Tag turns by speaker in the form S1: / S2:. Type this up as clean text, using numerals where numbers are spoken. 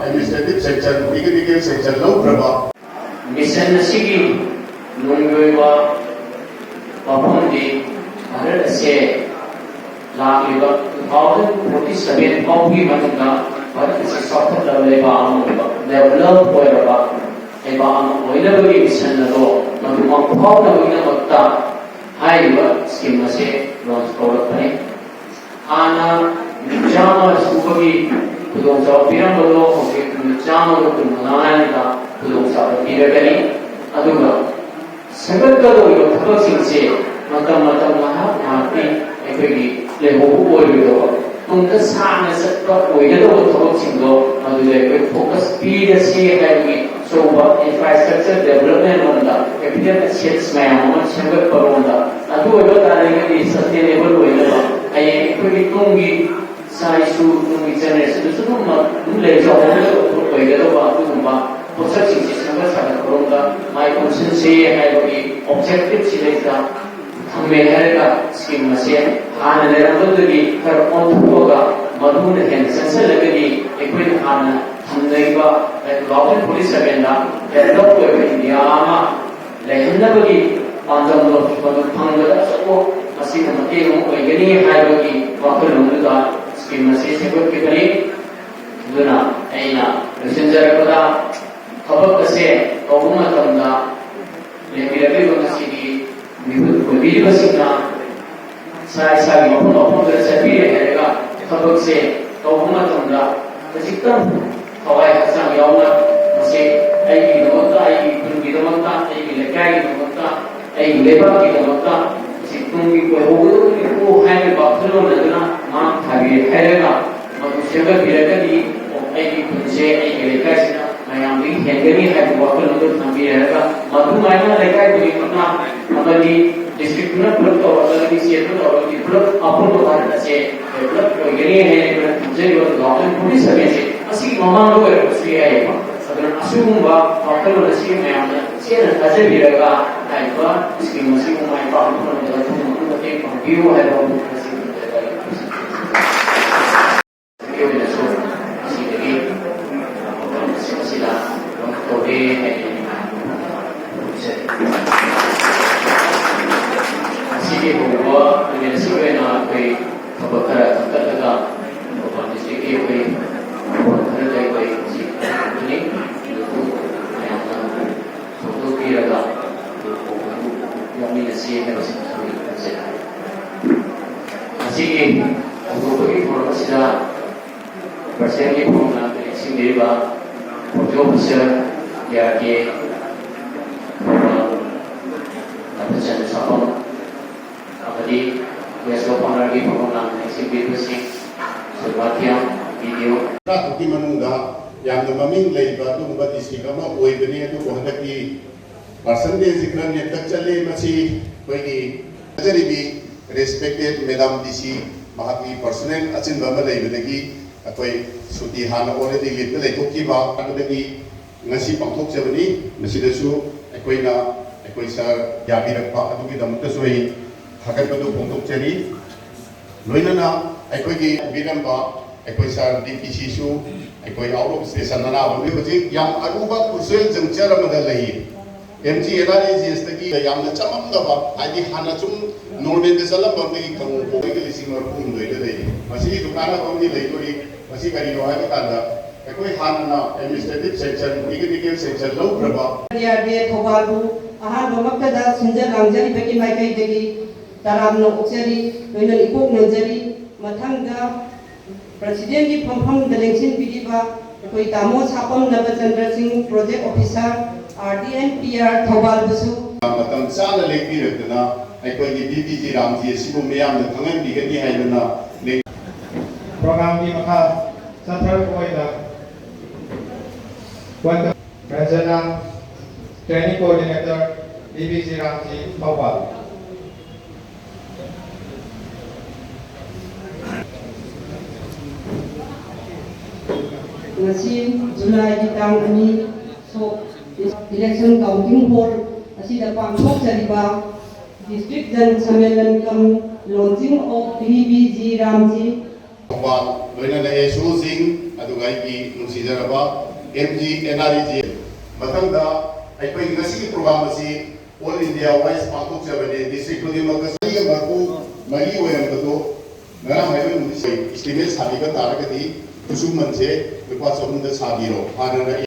S1: administrative section technical section लौग्रबा
S2: मिशन सिगी नोंगोइबा मफमदी भारत से लाखलिबा 2047 फाउगी मनुंगा भारत से सॉफ्ट लेबा अमोइबा डेवलप होइबा एबा ओइलबगी मिशन नरो मनुमा फाउना ओइना मक्ता हाइबा स्कीम से लॉन्च करपने आना जामा सुबगी खुदोंचाव पिरंबदो हौजिक जामा कुननायदा खुदोंचाव पिरगनी अदुगा सगतगदो थबकसिंगसे मतम मतम नाहापी एखोगी लेहोबु ओइबदो तुमदा साना सत्ता ओइगदो थबकसिंगदो अदुले एखोई फोकस पीदा से हाइबगी सोबा इंफ्रास्ट्रक्चर डेवलपमेंट ओनदा कैपिटल एसेट्स मैम ओन सगत परोंदा अदु ओइबा तारेगदी सस्टेनेबल ओइलबा आये एखोगी तुंगी साइसु तुंगी जनरेशन सुनुमा ले जाओ ओइगदो बा तुंबा प्रोसेस सिस्टम का साथ करोंगा माय क्वेश्चन से है कि ऑब्जेक्टिव सिलेक्ट हमें है का स्कीम में से हां ने रंगदगी कर ऑन होगा मधुन हैंड सेंसर लगेगी एक बार हां हमने बा लॉकडाउन पुलिस सेवेंदा डेवलप को इंडिया में लेहनबगी पांचम लोग को फंगदा सबको मसी मते हो गनी है कि वाकर लोगदा स्कीम में से को के बनी दुना ऐना रिसेंजर पदा खबर से कौमा तमना लेकिन मसीदी विभिन्न साई साई मफम से खबर से कौमा तमना खजितम हवाई हसान यावना मसे ऐगी नमता ऐगी कुंगी नमता ऐगी लेकाई नमता ऐगी लेबा की नमता सितुंगी को होगो को है बाथलो नदना मां थाबी हैगा मनुष्य का बिरकदी ऐगी कुंजे ऐगी लेकाई सिना मैंने हेंगरी है वाकर लोग थंबी रहेगा मधु मायना लेकर कोई अपना हमारी डिस्ट्रिक्ट में ब्लॉक तो वाला की सीएट में और की ब्लॉक अपन तो भारत से ब्लॉक तो ये है मुझे वो गवर्नमेंट पूरी समय से असली मामा लोग है उसलिए है अगर असुमुबा वाकर लोग से मैं अपना से नजर भी रहेगा टाइपा इसकी मसीह को मैं पाऊं तो मुझे व्यू है वो
S3: respected Madam DC Mahati personal achin bama leibadagi akoi suti hana already lit leitoki ba kadagi ngasi pangthok jabani masidasu akoina akoi sar yabi rakpa adugi damta soi hakat badu pangthok chari loinana akoi gi biramba akoi sar DPC su akoi out of station na ba hoji yam aruba kusel jangchara madalai MG NRAGS तकी यामना चमम दबा आदि हाना चुम normal के सलम बंदे की कमो कोई के लिसिंग और कुम दोइले दे मसी दुकान होनी लेकोरी मसी करी नो है कांदा कोई हाना एडमिनिस्ट्रेटिव सेक्शन टेक्निकल सेक्शन लो प्रभा
S4: यादे थोबालु आहार बमकदा सुंजर लांजरी बकी माइकै देगी तराम नो ओक्सरी नोइनो इकोक नजरी मथंगा प्रेसिडेंट की फमफम दलेंसिन बिदिबा कोई तामो छापम Nabachandra Singh project officer RDNPR Thoubal बसु
S3: मतम साना लेकी रखना अकोई DPG रामजी सिबु मयाम न खंगन बिगनी हाइदना
S5: प्रोग्राम की मखा सथर कोइदा क्वांट present training coordinator DPG Ramji Thoubal
S4: ngasi Julai di tang ani so election counting board asida pangthok jariba district jan sammelan kam launching of PBG Ramji
S3: Pawal loina na Yesu Singh adugai ki nungsijaraba MG NRG matangda aikoi ngasi program asi All India wise pangtok jabane district ni makasai marpu mari oyam to ngara haibe nungsi estimate sabi ka taragati kusum manche lupa 3 sabiro hanana